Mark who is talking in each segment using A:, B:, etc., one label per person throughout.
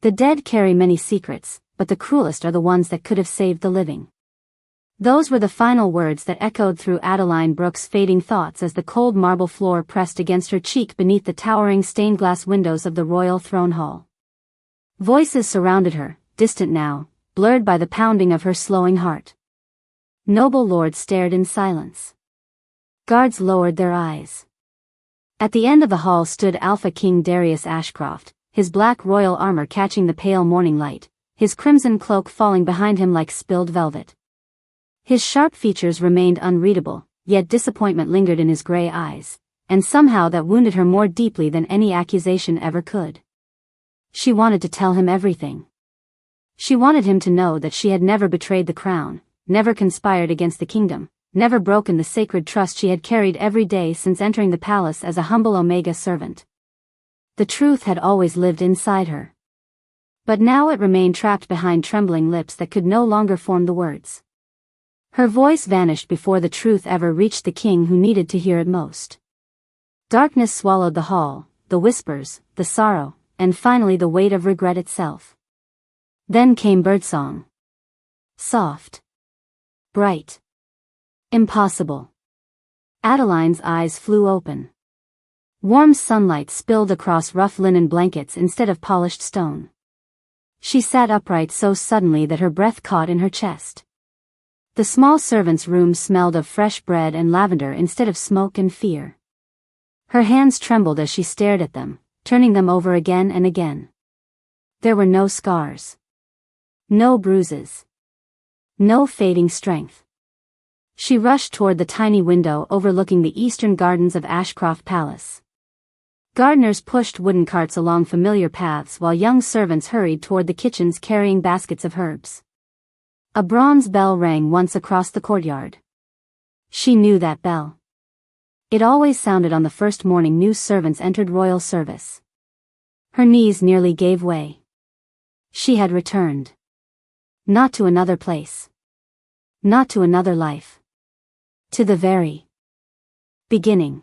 A: The dead carry many secrets, but the cruelest are the ones that could have saved the living. Those were the final words that echoed through Adeline Brooke's fading thoughts as the cold marble floor pressed against her cheek beneath the towering stained glass windows of the royal throne hall. Voices surrounded her, distant now, blurred by the pounding of her slowing heart. Noble lords stared in silence. Guards lowered their eyes. At the end of the hall stood Alpha King Darius Ashcroft, his black royal armor catching the pale morning light, his crimson cloak falling behind him like spilled velvet. His sharp features remained unreadable, yet disappointment lingered in his gray eyes, and somehow that wounded her more deeply than any accusation ever could. She wanted to tell him everything. She wanted him to know that she had never betrayed the crown, never conspired against the kingdom, never broken the sacred trust she had carried every day since entering the palace as a humble Omega servant. The truth had always lived inside her. But now it remained trapped behind trembling lips that could no longer form the words. Her voice vanished before the truth ever reached the king who needed to hear it most. Darkness swallowed the hall, the whispers, the sorrow, and finally the weight of regret itself. Then came birdsong. Soft. Bright. Impossible. Adeline's eyes flew open. Warm sunlight spilled across rough linen blankets instead of polished stone. She sat upright so suddenly that her breath caught in her chest. The small servants' room smelled of fresh bread and lavender instead of smoke and fear. Her hands trembled as she stared at them, turning them over again and again. There were no scars. No bruises. No fading strength. She rushed toward the tiny window overlooking the eastern gardens of Ashcroft Palace. Gardeners pushed wooden carts along familiar paths while young servants hurried toward the kitchens carrying baskets of herbs. A bronze bell rang once across the courtyard. She knew that bell. It always sounded on the first morning new servants entered royal service. Her knees nearly gave way. She had returned. Not to another place. Not to another life. To the very beginning.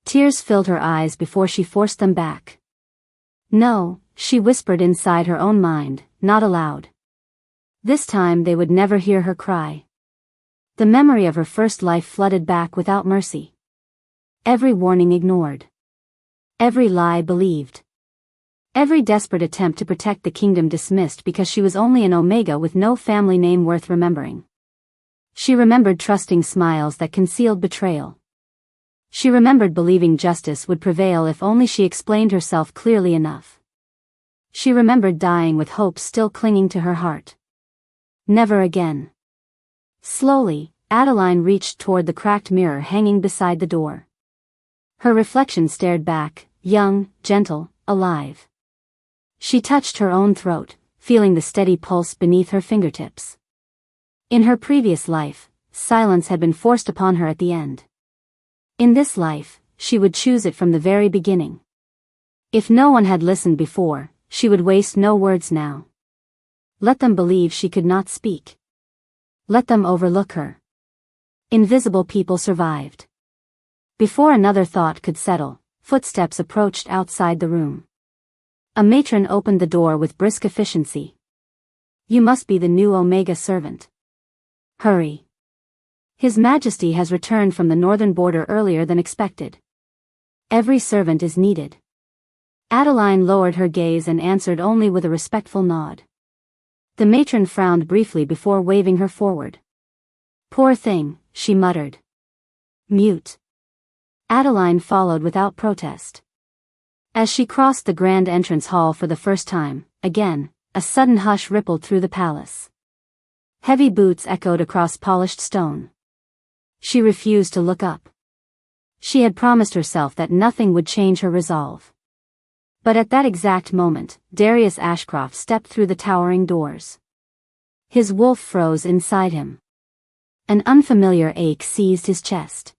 A: Tears filled her eyes before she forced them back. No, she whispered inside her own mind, not aloud. This time they would never hear her cry. The memory of her first life flooded back without mercy. Every warning ignored. Every lie believed. Every desperate attempt to protect the kingdom dismissed because she was only an Omega with no family name worth remembering. She remembered trusting smiles that concealed betrayal. She remembered believing justice would prevail if only she explained herself clearly enough. She remembered dying with hope still clinging to her heart. Never again. Slowly, Adeline reached toward the cracked mirror hanging beside the door. Her reflection stared back, young, gentle, alive. She touched her own throat, feeling the steady pulse beneath her fingertips. In her previous life, silence had been forced upon her at the end. In this life, she would choose it from the very beginning. If no one had listened before, she would waste no words now. Let them believe she could not speak. Let them overlook her. Invisible people survived. Before another thought could settle, footsteps approached outside the room. A matron opened the door with brisk efficiency. You must be the new Omega servant. Hurry. His Majesty has returned from the northern border earlier than expected. Every servant is needed. Adeline lowered her gaze and answered only with a respectful nod. The matron frowned briefly before waving her forward. Poor thing, she muttered. Mute. Adeline followed without protest. As she crossed the grand entrance hall for the first time, again, a sudden hush rippled through the palace. Heavy boots echoed across polished stone. She refused to look up. She had promised herself that nothing would change her resolve. But at that exact moment, Darius Ashcroft stepped through the towering doors. His wolf froze inside him. An unfamiliar ache seized his chest.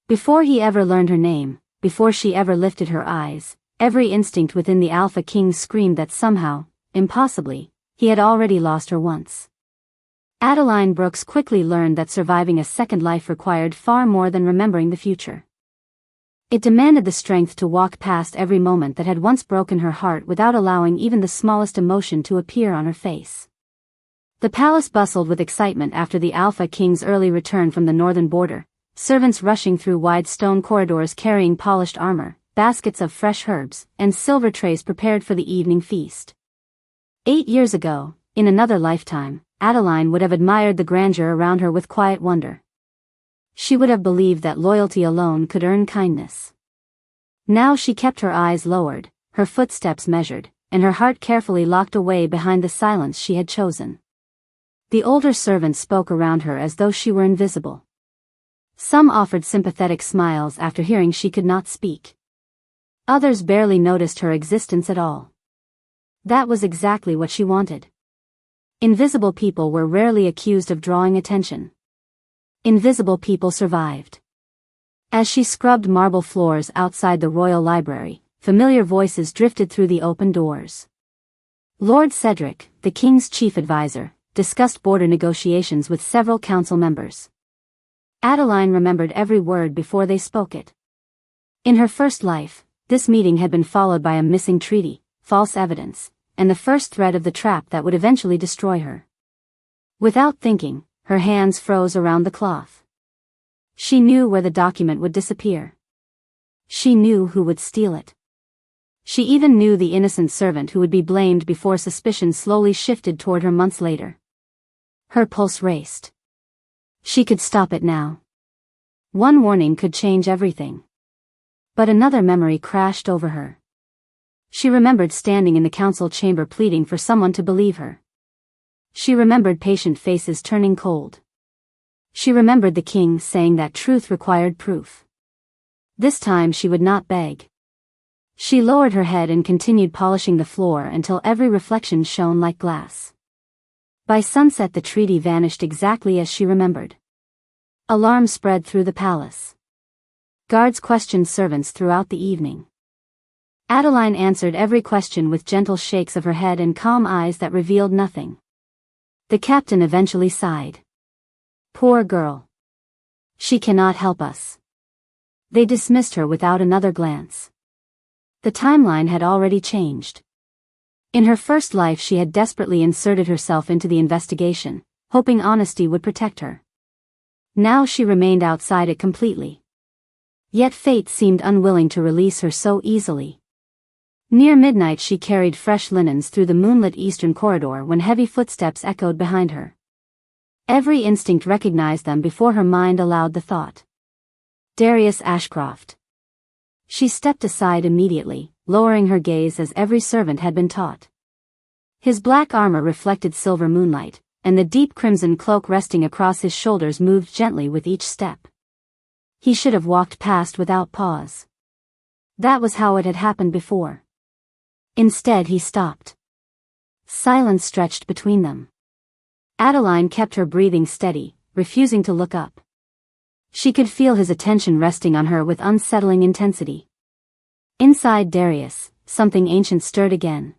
A: Before he ever learned her name, before she ever lifted her eyes, every instinct within the Alpha King screamed that somehow, impossibly, he had already lost her once. Adeline Brooks quickly learned that surviving a second life required far more than remembering the future. It demanded the strength to walk past every moment that had once broken her heart without allowing even the smallest emotion to appear on her face. The palace bustled with excitement after the Alpha King's early return from the northern border, servants rushing through wide stone corridors carrying polished armor, baskets of fresh herbs, and silver trays prepared for the evening feast. 8 years ago, in another lifetime, Adeline would have admired the grandeur around her with quiet wonder. She would have believed that loyalty alone could earn kindness. Now she kept her eyes lowered, her footsteps measured, and her heart carefully locked away behind the silence she had chosen. The older servants spoke around her as though she were invisible. Some offered sympathetic smiles after hearing she could not speak. Others barely noticed her existence at all. That was exactly what she wanted. Invisible people were rarely accused of drawing attention. Invisible people survived. As she scrubbed marble floors outside the royal library, familiar voices drifted through the open doors. Lord Cedric, the king's chief advisor, discussed border negotiations with several council members. Adeline remembered every word before they spoke it. In her first life, this meeting had been followed by a missing treaty, false evidence, and the first thread of the trap that would eventually destroy her. Without thinking, her hands froze around the cloth. She knew where the document would disappear. She knew who would steal it. She even knew the innocent servant who would be blamed before suspicion slowly shifted toward her months later. Her pulse raced. She could stop it now. One warning could change everything. But another memory crashed over her. She remembered standing in the council chamber pleading for someone to believe her. She remembered patient faces turning cold. She remembered the king saying that truth required proof. This time she would not beg. She lowered her head and continued polishing the floor until every reflection shone like glass. By sunset the treaty vanished exactly as she remembered. Alarm spread through the palace. Guards questioned servants throughout the evening. Adeline answered every question with gentle shakes of her head and calm eyes that revealed nothing. The captain eventually sighed. Poor girl. She cannot help us. They dismissed her without another glance. The timeline had already changed. In her first life she had desperately inserted herself into the investigation, hoping honesty would protect her. Now she remained outside it completely. Yet fate seemed unwilling to release her so easily. Near midnight she carried fresh linens through the moonlit eastern corridor when heavy footsteps echoed behind her. Every instinct recognized them before her mind allowed the thought. Darius Ashcroft. She stepped aside immediately, lowering her gaze as every servant had been taught. His black armor reflected silver moonlight, and the deep crimson cloak resting across his shoulders moved gently with each step. He should have walked past without pause. That was how it had happened before. Instead he stopped. Silence stretched between them. Adeline kept her breathing steady, refusing to look up. She could feel his attention resting on her with unsettling intensity. Inside Darius, something ancient stirred again.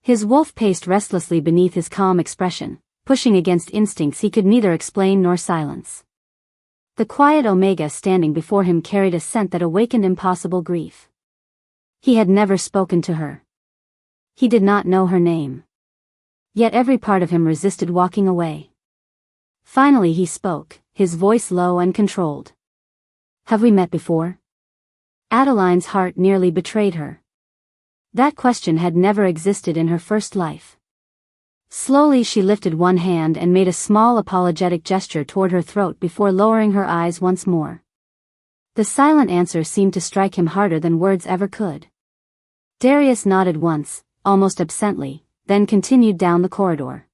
A: His wolf paced restlessly beneath his calm expression, pushing against instincts he could neither explain nor silence. The quiet Omega standing before him carried a scent that awakened impossible grief. He had never spoken to her. He did not know her name. Yet every part of him resisted walking away. Finally he spoke, his voice low and controlled. Have we met before? Adeline's heart nearly betrayed her. That question had never existed in her first life. Slowly she lifted one hand and made a small apologetic gesture toward her throat before lowering her eyes once more. The silent answer seemed to strike him harder than words ever could. Darius nodded once, almost absently, then continued down the corridor.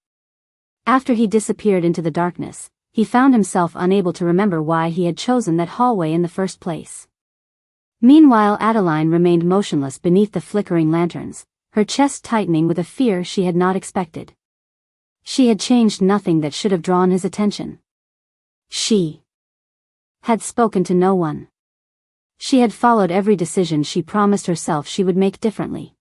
A: After he disappeared into the darkness, he found himself unable to remember why he had chosen that hallway in the first place. Meanwhile Adeline remained motionless beneath the flickering lanterns, her chest tightening with a fear she had not expected. She had changed nothing that should have drawn his attention. She had spoken to no one. She had followed every decision she promised herself she would make differently.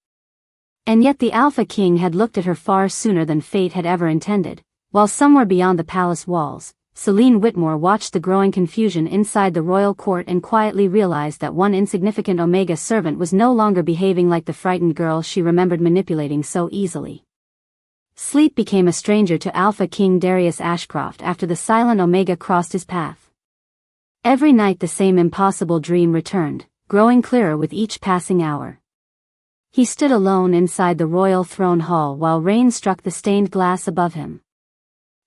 A: And yet the Alpha King had looked at her far sooner than fate had ever intended, while somewhere beyond the palace walls, Celine Whitmore watched the growing confusion inside the royal court and quietly realized that one insignificant Omega servant was no longer behaving like the frightened girl she remembered manipulating so easily. Sleep became a stranger to Alpha King Darius Ashcroft after the silent Omega crossed his path. Every night the same impossible dream returned, growing clearer with each passing hour. He stood alone inside the royal throne hall while rain struck the stained glass above him.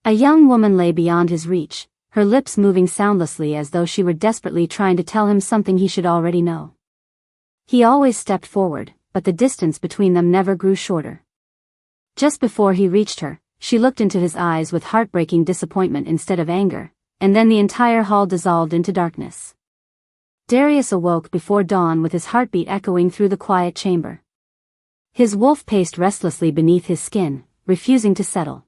A: A young woman lay beyond his reach, her lips moving soundlessly as though she were desperately trying to tell him something he should already know. He always stepped forward, but the distance between them never grew shorter. Just before he reached her, she looked into his eyes with heartbreaking disappointment instead of anger, and then the entire hall dissolved into darkness. Darius awoke before dawn with his heartbeat echoing through the quiet chamber. His wolf paced restlessly beneath his skin, refusing to settle.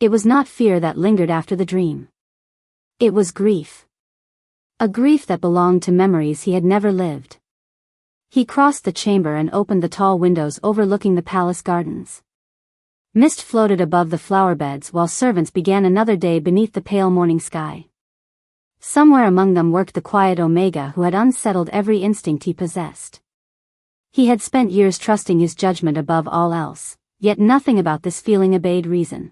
A: It was not fear that lingered after the dream. It was grief. A grief that belonged to memories he had never lived. He crossed the chamber and opened the tall windows overlooking the palace gardens. Mist floated above the flower beds while servants began another day beneath the pale morning sky. Somewhere among them worked the quiet Omega who had unsettled every instinct he possessed. He had spent years trusting his judgment above all else, yet nothing about this feeling obeyed reason.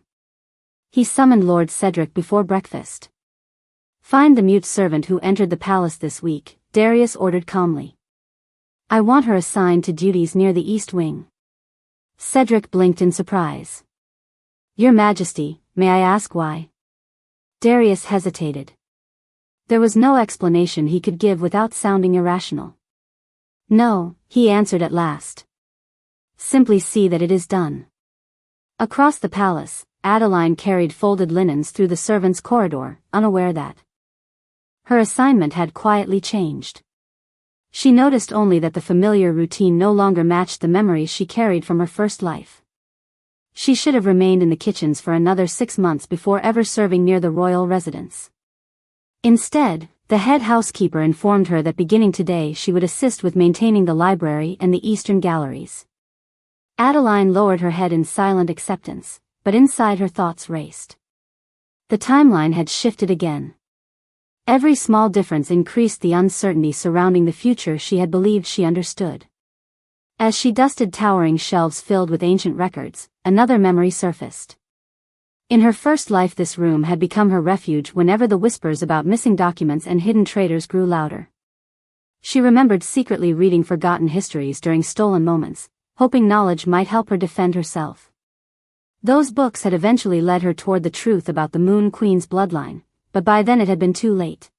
A: He summoned Lord Cedric before breakfast. "Find the mute servant who entered the palace this week," Darius ordered calmly. "I want her assigned to duties near the east wing." Cedric blinked in surprise. "Your Majesty, may I ask why?" Darius hesitated. There was no explanation he could give without sounding irrational. "No," he answered at last. "Simply see that it is done." Across the palace, Adeline carried folded linens through the servants' corridor, unaware that her assignment had quietly changed. She noticed only that the familiar routine no longer matched the memories she carried from her first life. She should have remained in the kitchens for another 6 months before ever serving near the royal residence. Instead, the head housekeeper informed her that beginning today she would assist with maintaining the library and the eastern galleries. Adeline lowered her head in silent acceptance, but inside her thoughts raced. The timeline had shifted again. Every small difference increased the uncertainty surrounding the future she had believed she understood. As she dusted towering shelves filled with ancient records, another memory surfaced. In her first life this room had become her refuge whenever the whispers about missing documents and hidden traitors grew louder. She remembered secretly reading forgotten histories during stolen moments, hoping knowledge might help her defend herself. Those books had eventually led her toward the truth about the Moon Queen's bloodline, but by then it had been too late.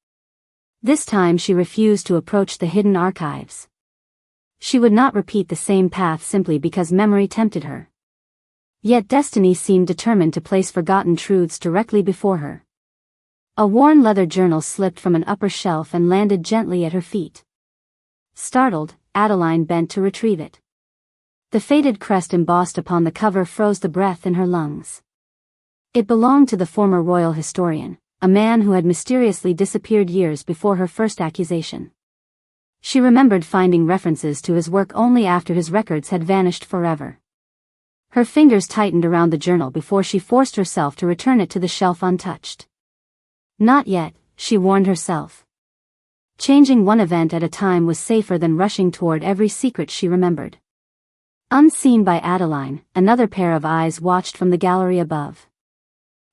A: This time she refused to approach the hidden archives. She would not repeat the same path simply because memory tempted her. Yet destiny seemed determined to place forgotten truths directly before her. A worn leather journal slipped from an upper shelf and landed gently at her feet. Startled, Adeline bent to retrieve it. The faded crest embossed upon the cover froze the breath in her lungs. It belonged to the former royal historian, a man who had mysteriously disappeared years before her first accusation. She remembered finding references to his work only after his records had vanished forever. Her fingers tightened around the journal before she forced herself to return it to the shelf untouched. Not yet, she warned herself. Changing one event at a time was safer than rushing toward every secret she remembered. Unseen by Adeline, another pair of eyes watched from the gallery above.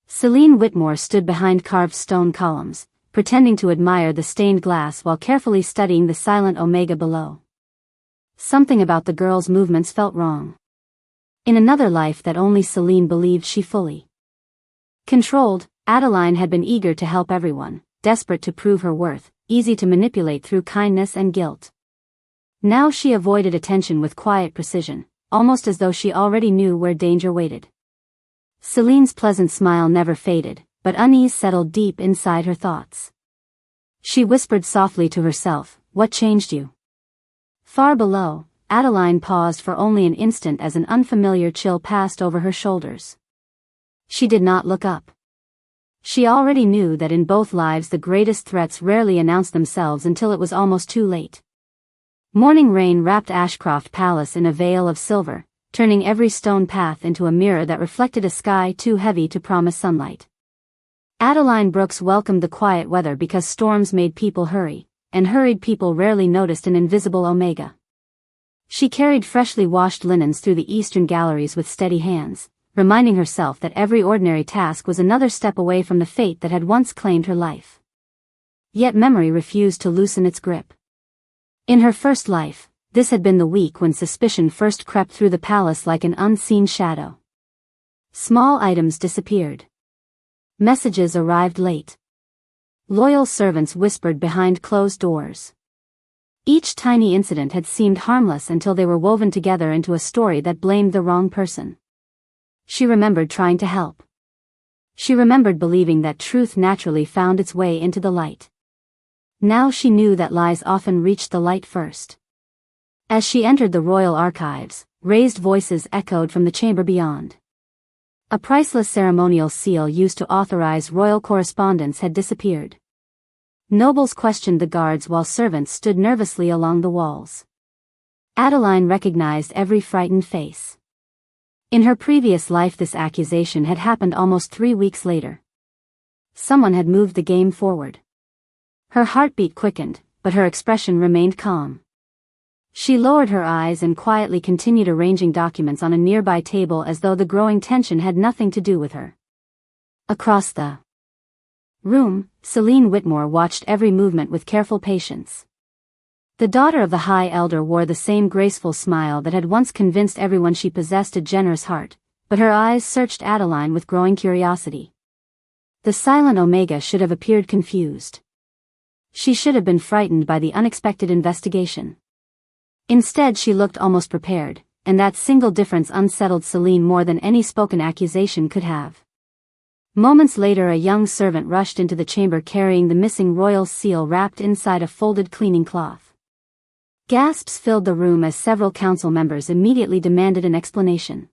A: Celine Whitmore stood behind carved stone columns, pretending to admire the stained glass while carefully studying the silent Omega below. Something about the girl's movements felt wrong. In another life that only Celine believed she fully controlled, Adeline had been eager to help everyone, desperate to prove her worth, easy to manipulate through kindness and guilt. Now she avoided attention with quiet precision, almost as though she already knew where danger waited. Celine's pleasant smile never faded, but unease settled deep inside her thoughts. She whispered softly to herself, "What changed you?" Far below, Adeline paused for only an instant as an unfamiliar chill passed over her shoulders. She did not look up. She already knew that in both lives the greatest threats rarely announced themselves until it was almost too late. Morning rain wrapped Ashcroft Palace in a veil of silver, turning every stone path into a mirror that reflected a sky too heavy to promise sunlight. Adeline Brooks welcomed the quiet weather because storms made people hurry, and hurried people rarely noticed an invisible omega. She carried freshly washed linens through the eastern galleries with steady hands, reminding herself that every ordinary task was another step away from the fate that had once claimed her life. Yet memory refused to loosen its grip. In her first life, this had been the week when suspicion first crept through the palace like an unseen shadow. Small items disappeared. Messages arrived late. Loyal servants whispered behind closed doors. Each tiny incident had seemed harmless until they were woven together into a story that blamed the wrong person. She remembered trying to help. She remembered believing that truth naturally found its way into the light. Now she knew that lies often reached the light first. As she entered the royal archives, raised voices echoed from the chamber beyond. A priceless ceremonial seal used to authorize royal correspondence had disappeared. Nobles questioned the guards while servants stood nervously along the walls. Adeline recognized every frightened face. In her previous life this accusation had happened almost 3 weeks later. Someone had moved the game forward. Her heartbeat quickened, but her expression remained calm. She lowered her eyes and quietly continued arranging documents on a nearby table as though the growing tension had nothing to do with her. Across the room, Celine Whitmore watched every movement with careful patience. The daughter of the High Elder wore the same graceful smile that had once convinced everyone she possessed a generous heart, but her eyes searched Adeline with growing curiosity. The silent Omega should have appeared confused. She should have been frightened by the unexpected investigation. Instead she looked almost prepared, and that single difference unsettled Celine more than any spoken accusation could have. Moments later a young servant rushed into the chamber carrying the missing royal seal wrapped inside a folded cleaning cloth. Gasps filled the room as several council members immediately demanded an explanation.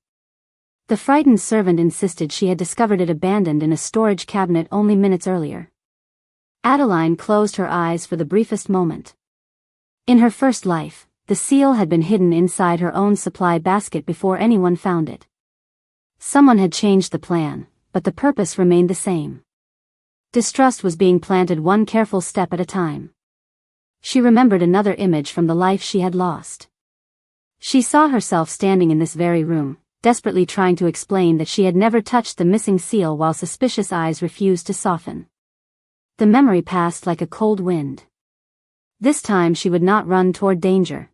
A: The frightened servant insisted she had discovered it abandoned in a storage cabinet only minutes earlier. Adeline closed her eyes for the briefest moment. In her first life, the seal had been hidden inside her own supply basket before anyone found it. Someone had changed the plan, but the purpose remained the same. Distrust was being planted one careful step at a time. She remembered another image from the life she had lost. She saw herself standing in this very room, desperately trying to explain that she had never touched the missing seal while suspicious eyes refused to soften. The memory passed like a cold wind. This time she would not run toward danger.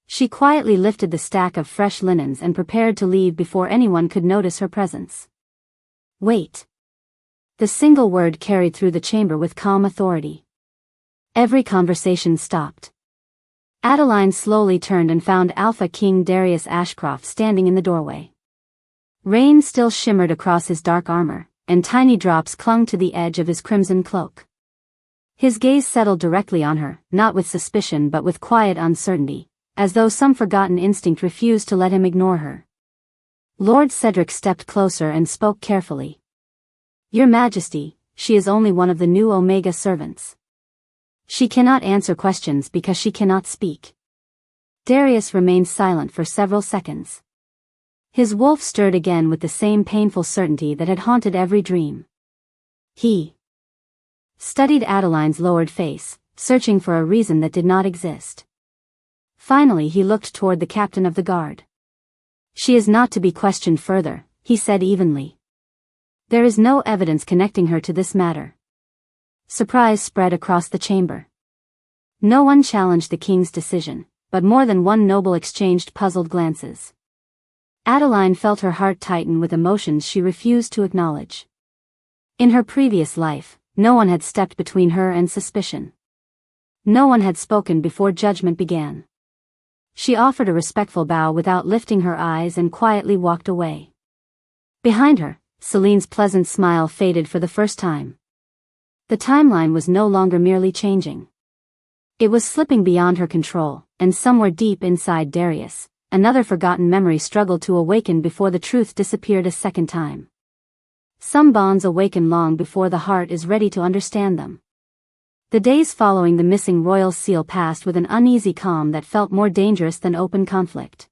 A: She quietly lifted the stack of fresh linens and prepared to leave before anyone could notice her presence. Wait. The single word carried through the chamber with calm authority. Every conversation stopped. Adeline slowly turned and found Alpha King Darius Ashcroft standing in the doorway. Rain still shimmered across his dark armor, and tiny drops clung to the edge of his crimson cloak. His gaze settled directly on her, not with suspicion but with quiet uncertainty, as though some forgotten instinct refused to let him ignore her. Lord Cedric stepped closer and spoke carefully. Your Majesty, she is only one of the new Omega servants. She cannot answer questions because she cannot speak. Darius remained silent for several seconds. His wolf stirred again with the same painful certainty that had haunted every dream. He studied Adeline's lowered face, searching for a reason that did not exist. Finally he looked toward the captain of the guard. She is not to be questioned further, he said evenly. There is no evidence connecting her to this matter. Surprise spread across the chamber. No one challenged the king's decision, but more than one noble exchanged puzzled glances. Adeline felt her heart tighten with emotions she refused to acknowledge. In her previous life, no one had stepped between her and suspicion. No one had spoken before judgment began. She offered a respectful bow without lifting her eyes and quietly walked away. Behind her, Celine's pleasant smile faded for the first time. The timeline was no longer merely changing. It was slipping beyond her control, and somewhere deep inside Darius, another forgotten memory struggled to awaken before the truth disappeared a second time. Some bonds awaken long before the heart is ready to understand them. The days following the missing royal seal passed with an uneasy calm that felt more dangerous than open conflict.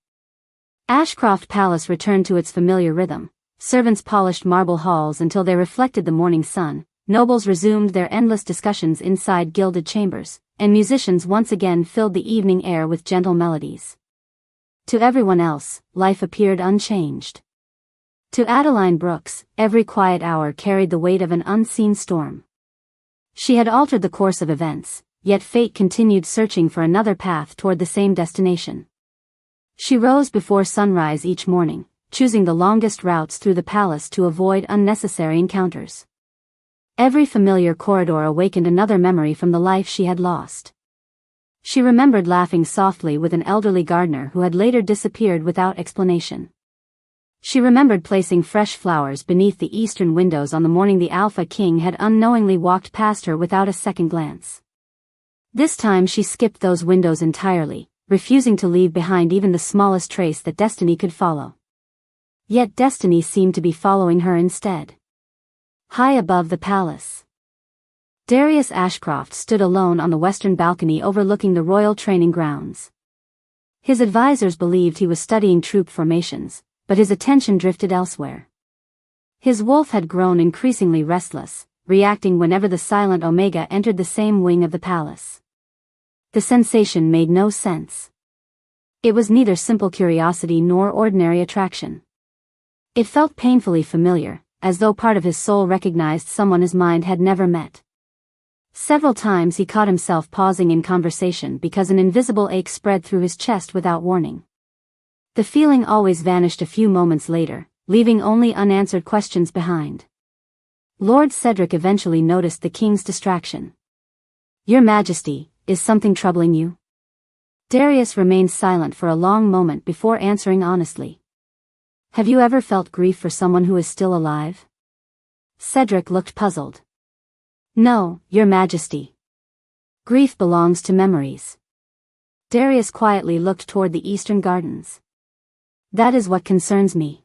A: Ashcroft Palace returned to its familiar rhythm, Servants polished marble halls until they reflected the morning sun, nobles resumed their endless discussions inside gilded chambers, and musicians once again filled the evening air with gentle melodies. To everyone else, life appeared unchanged. To Adeline Brooks, every quiet hour carried the weight of an unseen storm. She had altered the course of events, yet fate continued searching for another path toward the same destination. She rose before sunrise each morning, choosing the longest routes through the palace to avoid unnecessary encounters. Every familiar corridor awakened another memory from the life she had lost. She remembered laughing softly with an elderly gardener who had later disappeared without explanation. She remembered placing fresh flowers beneath the eastern windows on the morning the Alpha King had unknowingly walked past her without a second glance. This time she skipped those windows entirely, refusing to leave behind even the smallest trace that destiny could follow. Yet destiny seemed to be following her instead. High above the palace, Darius Ashcroft stood alone on the western balcony overlooking the royal training grounds. His advisors believed he was studying troop formations, but his attention drifted elsewhere. His wolf had grown increasingly restless, reacting whenever the silent Omega entered the same wing of the palace. The sensation made no sense. It was neither simple curiosity nor ordinary attraction. It felt painfully familiar, as though part of his soul recognized someone his mind had never met. Several times he caught himself pausing in conversation because an invisible ache spread through his chest without warning. The feeling always vanished a few moments later, leaving only unanswered questions behind. Lord Cedric eventually noticed the king's distraction. "Your Majesty, is something troubling you?" Darius remained silent for a long moment before answering honestly. "Have you ever felt grief for someone who is still alive?" Cedric looked puzzled. "No, Your Majesty. Grief belongs to memories." Darius quietly looked toward the eastern gardens. "That is what concerns me."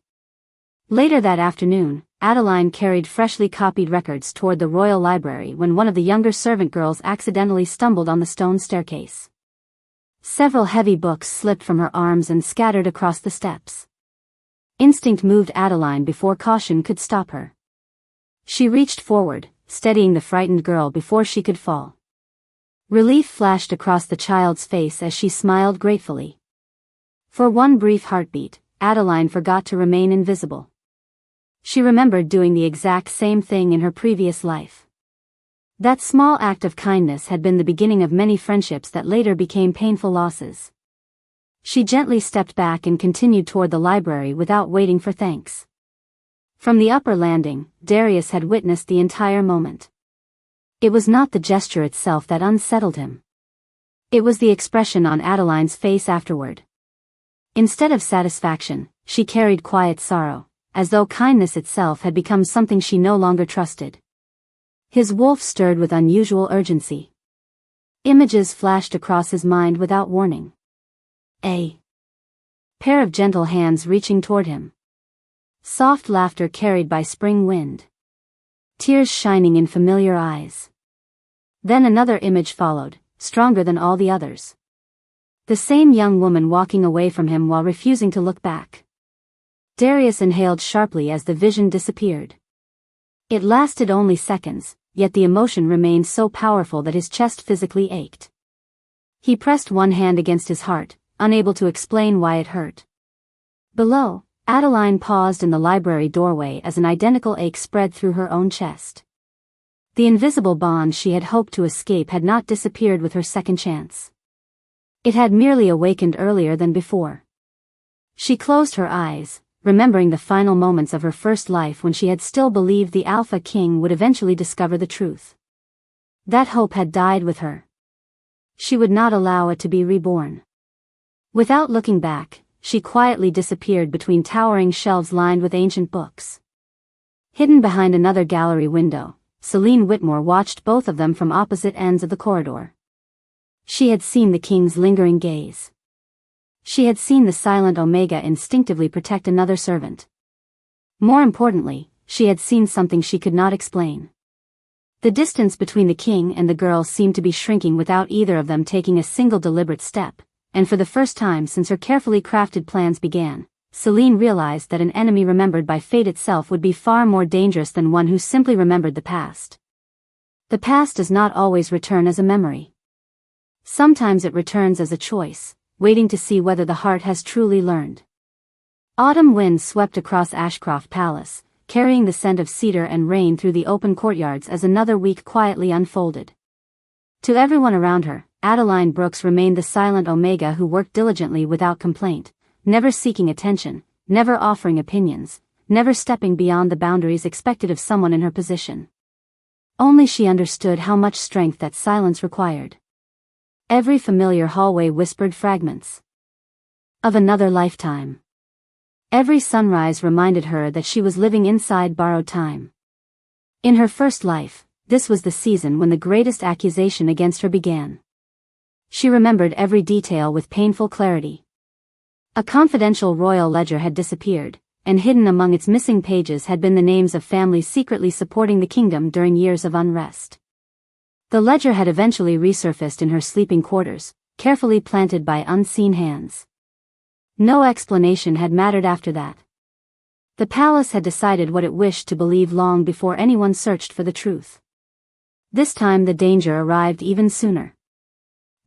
A: Later that afternoon, Adeline carried freshly copied records toward the royal library when one of the younger servant girls accidentally stumbled on the stone staircase. Several heavy books slipped from her arms and scattered across the steps. Instinct moved Adeline before caution could stop her. She reached forward, steadying the frightened girl before she could fall. Relief flashed across the child's face as she smiled gratefully. For one brief heartbeat, Adeline forgot to remain invisible. She remembered doing the exact same thing in her previous life. That small act of kindness had been the beginning of many friendships that later became painful losses. She gently stepped back and continued toward the library without waiting for thanks. From the upper landing, Darius had witnessed the entire moment. It was not the gesture itself that unsettled him. It was the expression on Adeline's face afterward. Instead of satisfaction, she carried quiet sorrow, as though kindness itself had become something she no longer trusted. His wolf stirred with unusual urgency. Images flashed across his mind without warning. A pair of gentle hands reaching toward him. Soft laughter carried by spring wind. Tears shining in familiar eyes. Then another image followed, stronger than all the others. The same young woman walking away from him while refusing to look back. Darius inhaled sharply as the vision disappeared. It lasted only seconds, yet the emotion remained so powerful that his chest physically ached. He pressed one hand against his heart, unable to explain why it hurt. Below, Adeline paused in the library doorway as an identical ache spread through her own chest. The invisible bond she had hoped to escape had not disappeared with her second chance. It had merely awakened earlier than before. She closed her eyes, remembering the final moments of her first life when she had still believed the Alpha King would eventually discover the truth. That hope had died with her. She would not allow it to be reborn. Without looking back, she quietly disappeared between towering shelves lined with ancient books. Hidden behind another gallery window, Celine Whitmore watched both of them from opposite ends of the corridor. She had seen the king's lingering gaze. She had seen the silent Omega instinctively protect another servant. More importantly, she had seen something she could not explain. The distance between the king and the girl seemed to be shrinking without either of them taking a single deliberate step, and for the first time since her carefully crafted plans began, Celine realized that an enemy remembered by fate itself would be far more dangerous than one who simply remembered the past. The past does not always return as a memory. Sometimes it returns as a choice, waiting to see whether the heart has truly learned. Autumn winds swept across Ashcroft Palace, carrying the scent of cedar and rain through the open courtyards as another week quietly unfolded. To everyone around her, Adeline Brooks remained the silent Omega who worked diligently without complaint, never seeking attention, never offering opinions, never stepping beyond the boundaries expected of someone in her position. Only she understood how much strength that silence required. Every familiar hallway whispered fragments of another lifetime. Every sunrise reminded her that she was living inside borrowed time. In her first life, this was the season when the greatest accusation against her began. She remembered every detail with painful clarity. A confidential royal ledger had disappeared, and hidden among its missing pages had been the names of families secretly supporting the kingdom during years of unrest. The ledger had eventually resurfaced in her sleeping quarters, carefully planted by unseen hands. No explanation had mattered after that. The palace had decided what it wished to believe long before anyone searched for the truth. This time the danger arrived even sooner.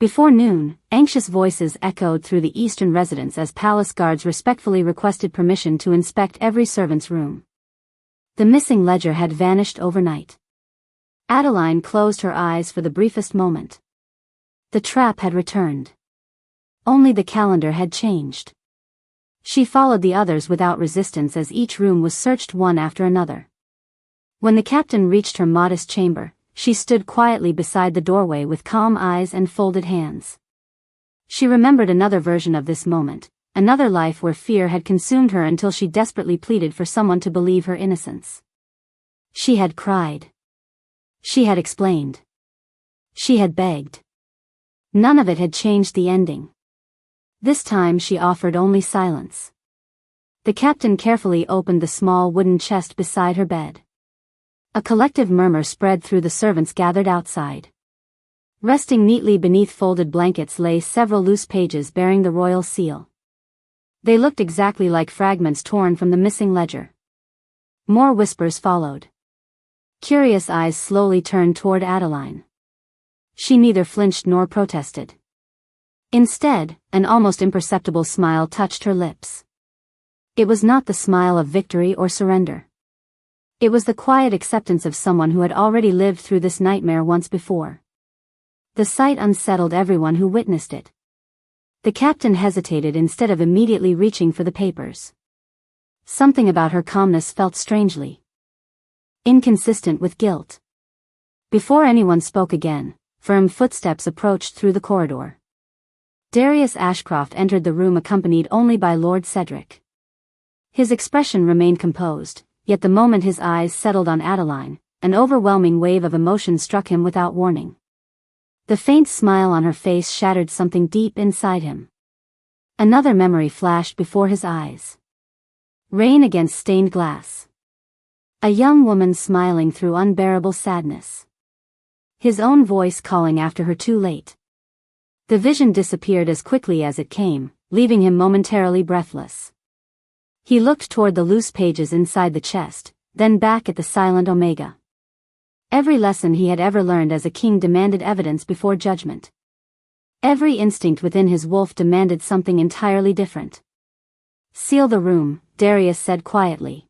A: Before noon, anxious voices echoed through the eastern residence as palace guards respectfully requested permission to inspect every servant's room. The missing ledger had vanished overnight. Adeline closed her eyes for the briefest moment. The trap had returned. Only the calendar had changed. She followed the others without resistance as each room was searched one after another. When the captain reached her modest chamber, she stood quietly beside the doorway with calm eyes and folded hands. She remembered another version of this moment, another life where fear had consumed her until she desperately pleaded for someone to believe her innocence. She had cried. She had explained. She had begged. None of it had changed the ending. This time she offered only silence. The captain carefully opened the small wooden chest beside her bed. A collective murmur spread through the servants gathered outside. Resting neatly beneath folded blankets lay several loose pages bearing the royal seal. They looked exactly like fragments torn from the missing ledger. More whispers followed. Curious eyes slowly turned toward Adeline. She neither flinched nor protested. Instead, an almost imperceptible smile touched her lips. It was not the smile of victory or surrender. It was the quiet acceptance of someone who had already lived through this nightmare once before. The sight unsettled everyone who witnessed it. The captain hesitated instead of immediately reaching for the papers. Something about her calmness felt strangely inconsistent with guilt. Before anyone spoke again, firm footsteps approached through the corridor. Darius Ashcroft entered the room accompanied only by Lord Cedric. His expression remained composed, yet the moment his eyes settled on Adeline, an overwhelming wave of emotion struck him without warning. The faint smile on her face shattered something deep inside him. Another memory flashed before his eyes. Rain against stained glass. A young woman smiling through unbearable sadness. His own voice calling after her too late. The vision disappeared as quickly as it came, leaving him momentarily breathless. He looked toward the loose pages inside the chest, then back at the silent Omega. Every lesson he had ever learned as a king demanded evidence before judgment. Every instinct within his wolf demanded something entirely different. "Seal the room," Darius said quietly.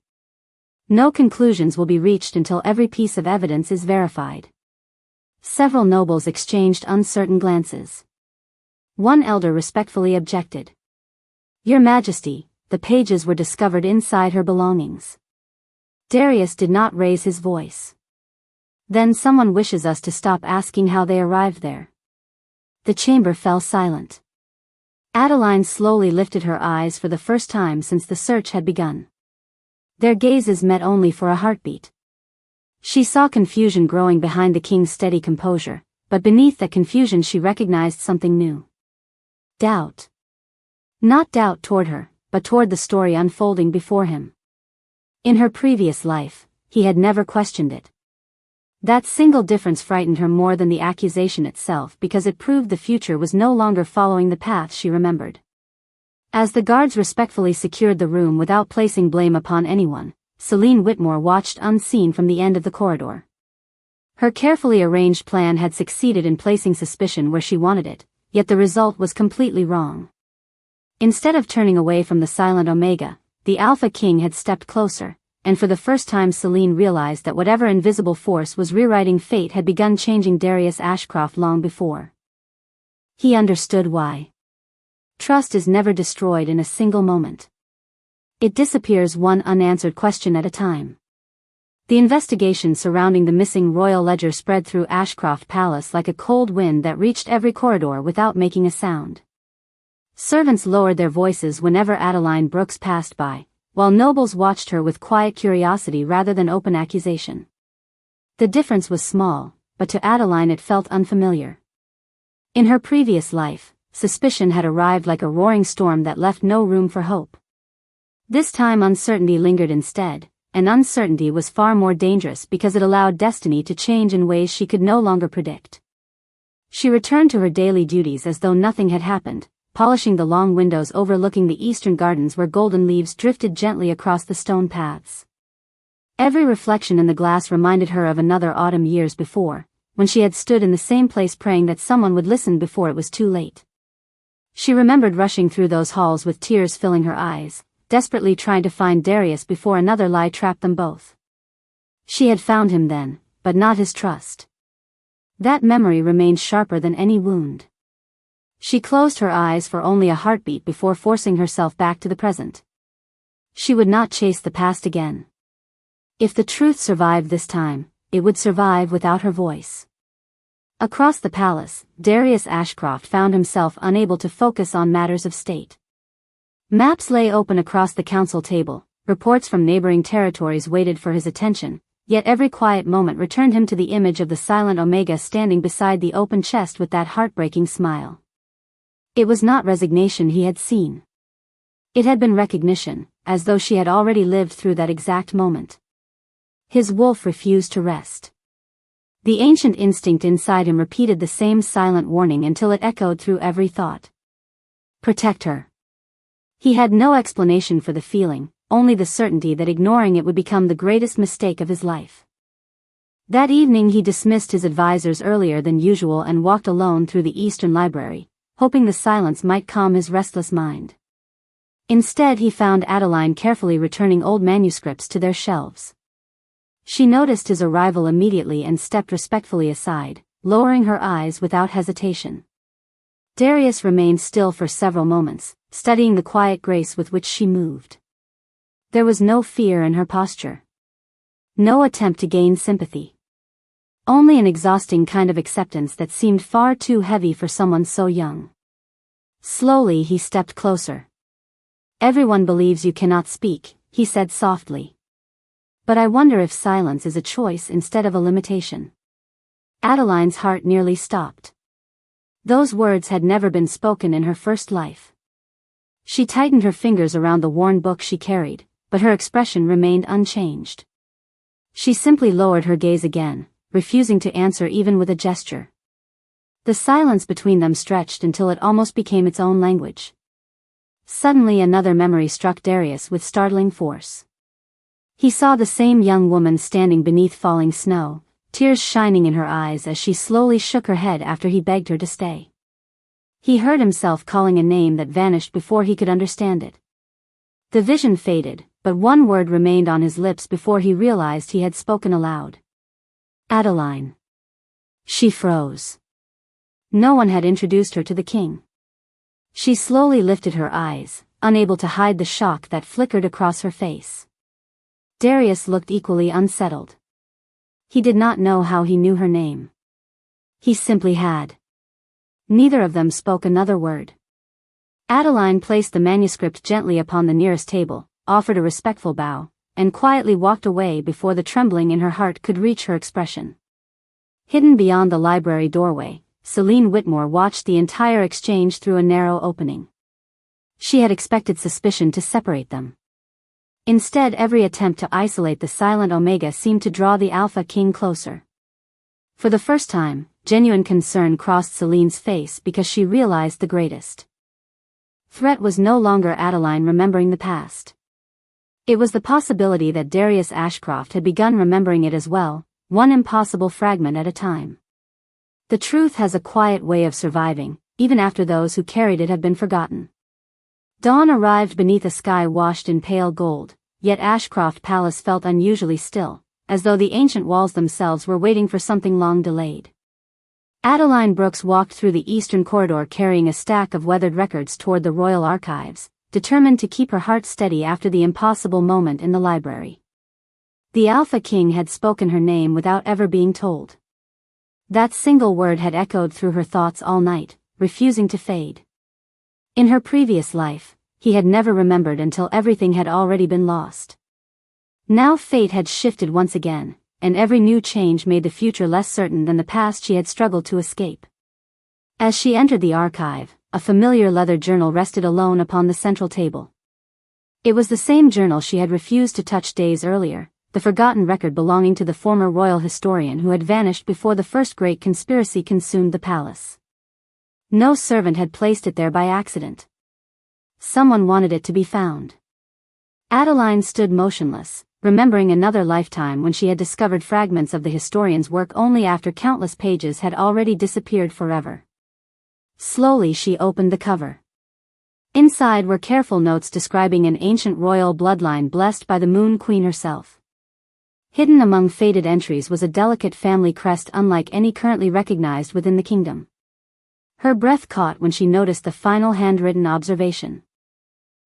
A: "No conclusions will be reached until every piece of evidence is verified." Several nobles exchanged uncertain glances. One elder respectfully objected. "Your Majesty, the pages were discovered inside her belongings." Darius did not raise his voice. "Then someone wishes us to stop asking how they arrived there." The chamber fell silent. Adeline slowly lifted her eyes for the first time since the search had begun. Their gazes met only for a heartbeat. She saw confusion growing behind the king's steady composure, but beneath that confusion she recognized something new. Doubt. Not doubt toward her, but toward the story unfolding before him. In her previous life, he had never questioned it. That single difference frightened her more than the accusation itself because it proved the future was no longer following the path she remembered. As the guards respectfully secured the room without placing blame upon anyone, Celine Whitmore watched unseen from the end of the corridor. Her carefully arranged plan had succeeded in placing suspicion where she wanted it, yet the result was completely wrong. Instead of turning away from the silent Omega, the Alpha King had stepped closer, and for the first time Celine realized that whatever invisible force was rewriting fate had begun changing Darius Ashcroft long before. He understood why. Trust is never destroyed in a single moment. It disappears one unanswered question at a time. The investigation surrounding the missing royal ledger spread through Ashcroft Palace like a cold wind that reached every corridor without making a sound. Servants lowered their voices whenever Adeline Brooks passed by, while nobles watched her with quiet curiosity rather than open accusation. The difference was small, but to Adeline it felt unfamiliar. In her previous life, suspicion had arrived like a roaring storm that left no room for hope. This time uncertainty lingered instead, and uncertainty was far more dangerous because it allowed destiny to change in ways she could no longer predict. She returned to her daily duties as though nothing had happened, polishing the long windows overlooking the eastern gardens where golden leaves drifted gently across the stone paths. Every reflection in the glass reminded her of another autumn years before, when she had stood in the same place praying that someone would listen before it was too late. She remembered rushing through those halls with tears filling her eyes, desperately trying to find Darius before another lie trapped them both. She had found him then, but not his trust. That memory remained sharper than any wound. She closed her eyes for only a heartbeat before forcing herself back to the present. She would not chase the past again. If the truth survived this time, it would survive without her voice. Across the palace, Darius Ashcroft found himself unable to focus on matters of state. Maps lay open across the council table, reports from neighboring territories waited for his attention, yet every quiet moment returned him to the image of the silent Omega standing beside the open chest with that heartbreaking smile. It was not resignation he had seen. It had been recognition, as though she had already lived through that exact moment. His wolf refused to rest. The ancient instinct inside him repeated the same silent warning until it echoed through every thought. Protect her. He had no explanation for the feeling, only the certainty that ignoring it would become the greatest mistake of his life. That evening he dismissed his advisors earlier than usual and walked alone through the Eastern Library, hoping the silence might calm his restless mind. Instead he found Adeline carefully returning old manuscripts to their shelves. She noticed his arrival immediately and stepped respectfully aside, lowering her eyes without hesitation. Darius remained still for several moments, studying the quiet grace with which she moved. There was no fear in her posture. No attempt to gain sympathy. Only an exhausting kind of acceptance that seemed far too heavy for someone so young. Slowly he stepped closer. Everyone believes you cannot speak, he said softly. But I wonder if silence is a choice instead of a limitation. Adeline's heart nearly stopped. Those words had never been spoken in her first life. She tightened her fingers around the worn book she carried, but her expression remained unchanged. She simply lowered her gaze again, refusing to answer even with a gesture. The silence between them stretched until it almost became its own language. Suddenly another memory struck Darius with startling force. He saw the same young woman standing beneath falling snow, tears shining in her eyes as she slowly shook her head after he begged her to stay. He heard himself calling a name that vanished before he could understand it. The vision faded, but one word remained on his lips before he realized he had spoken aloud. Adeline. She froze. No one had introduced her to the king. She slowly lifted her eyes, unable to hide the shock that flickered across her face. Darius looked equally unsettled. He did not know how he knew her name. He simply had. Neither of them spoke another word. Adeline placed the manuscript gently upon the nearest table, offered a respectful bow, and quietly walked away before the trembling in her heart could reach her expression. Hidden beyond the library doorway, Celine Whitmore watched the entire exchange through a narrow opening. She had expected suspicion to separate them. Instead, every attempt to isolate the silent Omega seemed to draw the Alpha King closer. For the first time, genuine concern crossed Celine's face because she realized the greatest. threat was no longer Adeline remembering the past. It was the possibility that Darius Ashcroft had begun remembering it as well, one impossible fragment at a time. The truth has a quiet way of surviving, even after those who carried it have been forgotten. Dawn arrived beneath a sky washed in pale gold, yet Ashcroft Palace felt unusually still, as though the ancient walls themselves were waiting for something long delayed. Adeline Brooks walked through the eastern corridor carrying a stack of weathered records toward the royal archives, determined to keep her heart steady after the impossible moment in the library. The Alpha King had spoken her name without ever being told. That single word had echoed through her thoughts all night, refusing to fade. In her previous life, he had never remembered until everything had already been lost. Now fate had shifted once again, and every new change made the future less certain than the past she had struggled to escape. As she entered the archive, a familiar leather journal rested alone upon the central table. It was the same journal she had refused to touch days earlier, the forgotten record belonging to the former royal historian who had vanished before the first great conspiracy consumed the palace. No servant had placed it there by accident. Someone wanted it to be found. Adeline stood motionless, remembering another lifetime when she had discovered fragments of the historian's work only after countless pages had already disappeared forever. Slowly she opened the cover. Inside were careful notes describing an ancient royal bloodline blessed by the Moon Queen herself. Hidden among faded entries was a delicate family crest unlike any currently recognized within the kingdom. Her breath caught when she noticed the final handwritten observation.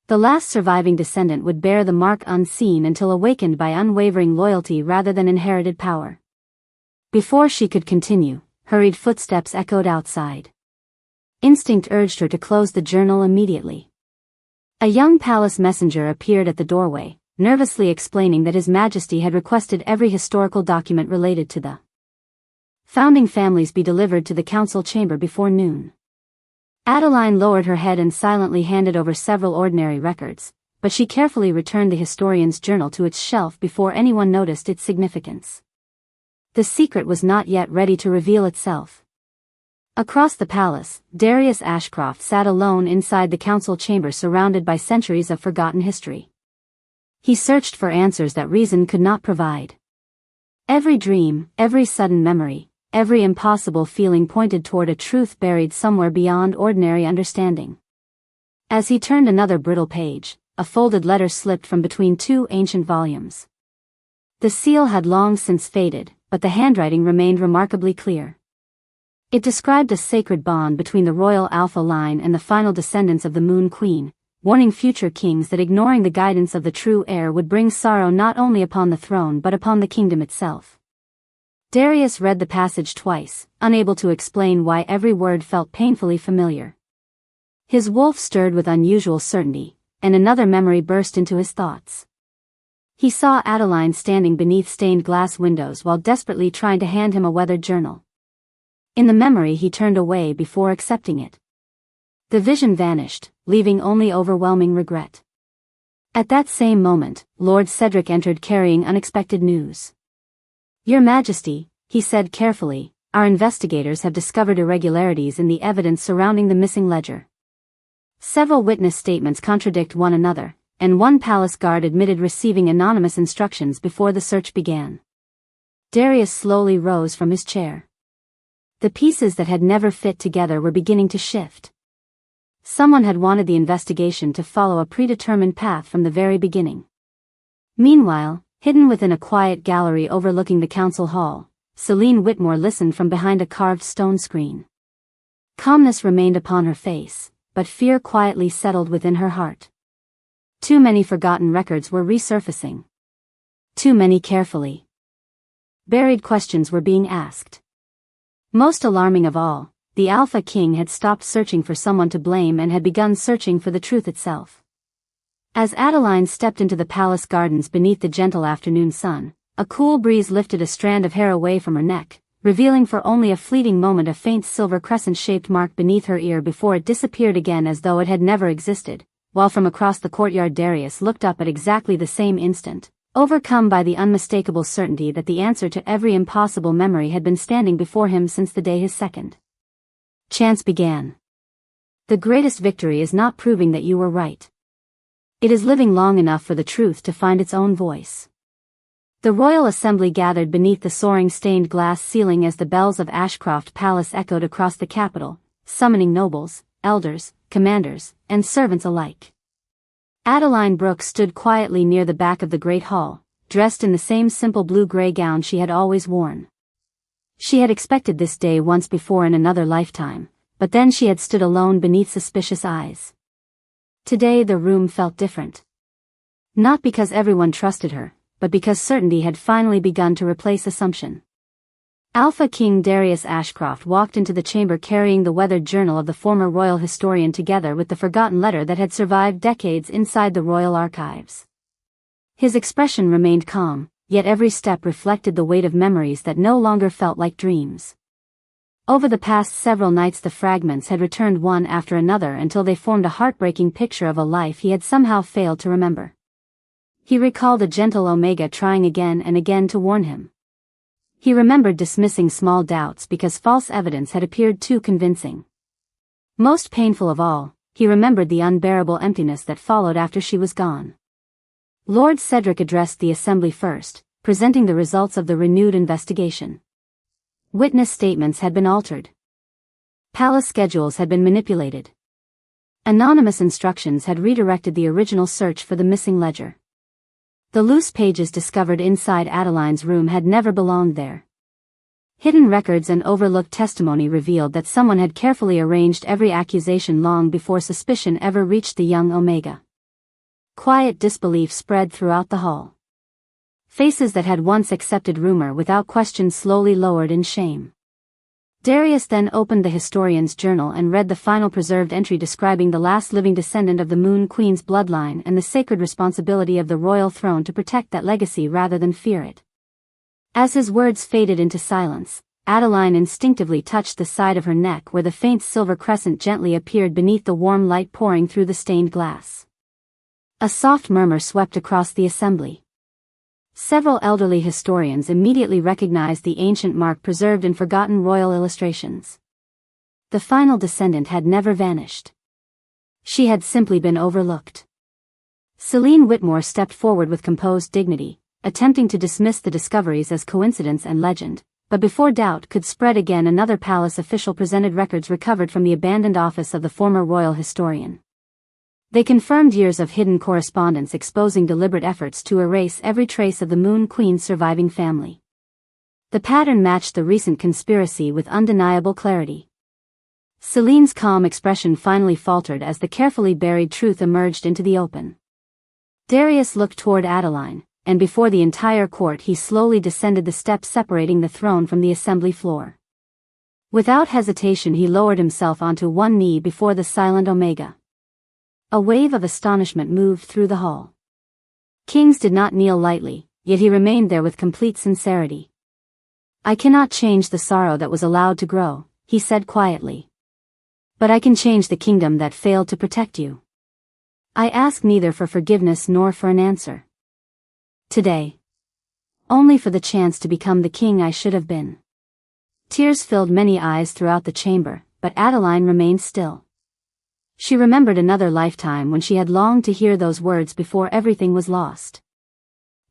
A: The last surviving descendant would bear the mark unseen until awakened by unwavering loyalty rather than inherited power. Before she could continue, hurried footsteps echoed outside. Instinct urged her to close the journal immediately. A young palace messenger appeared at the doorway, nervously explaining that His Majesty had requested every historical document related to the founding families be delivered to the council chamber before noon. Adeline lowered her head and silently handed over several ordinary records, but she carefully returned the historian's journal to its shelf before anyone noticed its significance. The secret was not yet ready to reveal itself. Across the palace, Darius Ashcroft sat alone inside the council chamber surrounded by centuries of forgotten history. He searched for answers that reason could not provide. Every dream, every sudden memory, every impossible feeling pointed toward a truth buried somewhere beyond ordinary understanding. As he turned another brittle page, a folded letter slipped from between two ancient volumes. The seal had long since faded, but the handwriting remained remarkably clear. It described a sacred bond between the royal Alpha line and the final descendants of the Moon Queen, warning future kings that ignoring the guidance of the true heir would bring sorrow not only upon the throne but upon the kingdom itself. Darius read the passage twice, unable to explain why every word felt painfully familiar. His wolf stirred with unusual certainty, and another memory burst into his thoughts. He saw Adeline standing beneath stained glass windows while desperately trying to hand him a weathered journal. In the memory he turned away before accepting it. The vision vanished, leaving only overwhelming regret. At that same moment, Lord Cedric entered carrying unexpected news. "Your Majesty," he said carefully, "our investigators have discovered irregularities in the evidence surrounding the missing ledger. Several witness statements contradict one another, and one palace guard admitted receiving anonymous instructions before the search began." Darius slowly rose from his chair. The pieces that had never fit together were beginning to shift. Someone had wanted the investigation to follow a predetermined path from the very beginning. Meanwhile, hidden within a quiet gallery overlooking the council hall, Celine Whitmore listened from behind a carved stone screen. Calmness remained upon her face, but fear quietly settled within her heart. Too many forgotten records were resurfacing. Too many carefully buried questions were being asked. Most alarming of all, the Alpha King had stopped searching for someone to blame and had begun searching for the truth itself. As Adeline stepped into the palace gardens beneath the gentle afternoon sun, a cool breeze lifted a strand of hair away from her neck, revealing for only a fleeting moment a faint silver crescent-shaped mark beneath her ear before it disappeared again as though it had never existed, while from across the courtyard Darius looked up at exactly the same instant, overcome by the unmistakable certainty that the answer to every impossible memory had been standing before him since the day his second chance began. The greatest victory is not proving that you were right. It is living long enough for the truth to find its own voice. The royal assembly gathered beneath the soaring stained glass ceiling as the bells of Ashcroft Palace echoed across the capital, summoning nobles, elders, commanders, and servants alike. Adeline Brooks stood quietly near the back of the great hall, dressed in the same simple blue-gray gown she had always worn. She had expected this day once before in another lifetime, but then she had stood alone beneath suspicious eyes. Today the room felt different. Not because everyone trusted her, but because certainty had finally begun to replace assumption. Alpha King Darius Ashcroft walked into the chamber carrying the weathered journal of the former royal historian together with the forgotten letter that had survived decades inside the royal archives. His expression remained calm, yet every step reflected the weight of memories that no longer felt like dreams. Over the past several nights the fragments had returned one after another until they formed a heartbreaking picture of a life he had somehow failed to remember. He recalled a gentle Omega trying again and again to warn him. He remembered dismissing small doubts because false evidence had appeared too convincing. Most painful of all, he remembered the unbearable emptiness that followed after she was gone. Lord Cedric addressed the assembly first, presenting the results of the renewed investigation. Witness statements had been altered. Palace schedules had been manipulated. Anonymous instructions had redirected the original search for the missing ledger. The loose pages discovered inside Adeline's room had never belonged there. Hidden records and overlooked testimony revealed that someone had carefully arranged every accusation long before suspicion ever reached the young Omega. Quiet disbelief spread throughout the hall. Faces that had once accepted rumor without question slowly lowered in shame. Darius then opened the historian's journal and read the final preserved entry describing the last living descendant of the Moon Queen's bloodline and the sacred responsibility of the royal throne to protect that legacy rather than fear it. As his words faded into silence, Adeline instinctively touched the side of her neck where the faint silver crescent gently appeared beneath the warm light pouring through the stained glass. A soft murmur swept across the assembly. Several elderly historians immediately recognized the ancient mark preserved in forgotten royal illustrations. The final descendant had never vanished. She had simply been overlooked. Celine Whitmore stepped forward with composed dignity, attempting to dismiss the discoveries as coincidence and legend, but before doubt could spread again another palace official presented records recovered from the abandoned office of the former royal historian. They confirmed years of hidden correspondence exposing deliberate efforts to erase every trace of the Moon Queen's surviving family. The pattern matched the recent conspiracy with undeniable clarity. Celine's calm expression finally faltered as the carefully buried truth emerged into the open. Darius looked toward Adeline, and before the entire court he slowly descended the steps separating the throne from the assembly floor. Without hesitation he lowered himself onto one knee before the silent Omega. A wave of astonishment moved through the hall. Kings did not kneel lightly, yet he remained there with complete sincerity. "I cannot change the sorrow that was allowed to grow," he said quietly. "But I can change the kingdom that failed to protect you. I ask neither for forgiveness nor for an answer. Today. Only for the chance to become the king I should have been." Tears filled many eyes throughout the chamber, but Adeline remained still. She remembered another lifetime when she had longed to hear those words before everything was lost.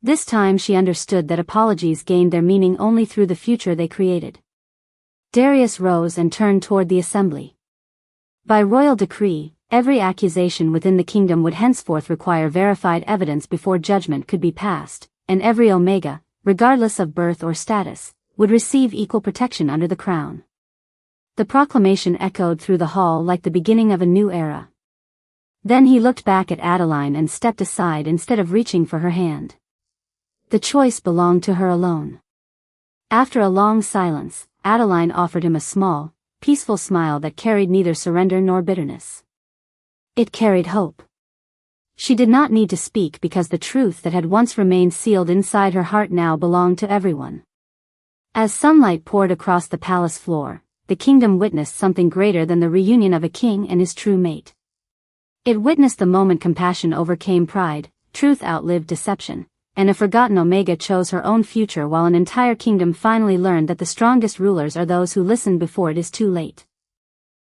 A: This time she understood that apologies gained their meaning only through the future they created. Darius rose and turned toward the assembly. By royal decree, every accusation within the kingdom would henceforth require verified evidence before judgment could be passed, and every Omega, regardless of birth or status, would receive equal protection under the crown. The proclamation echoed through the hall like the beginning of a new era. Then he looked back at Adeline and stepped aside instead of reaching for her hand. The choice belonged to her alone. After a long silence, Adeline offered him a small, peaceful smile that carried neither surrender nor bitterness. It carried hope. She did not need to speak because the truth that had once remained sealed inside her heart now belonged to everyone. As sunlight poured across the palace floor, the kingdom witnessed something greater than the reunion of a king and his true mate. It witnessed the moment compassion overcame pride, truth outlived deception, and a forgotten Omega chose her own future while an entire kingdom finally learned that the strongest rulers are those who listen before it is too late.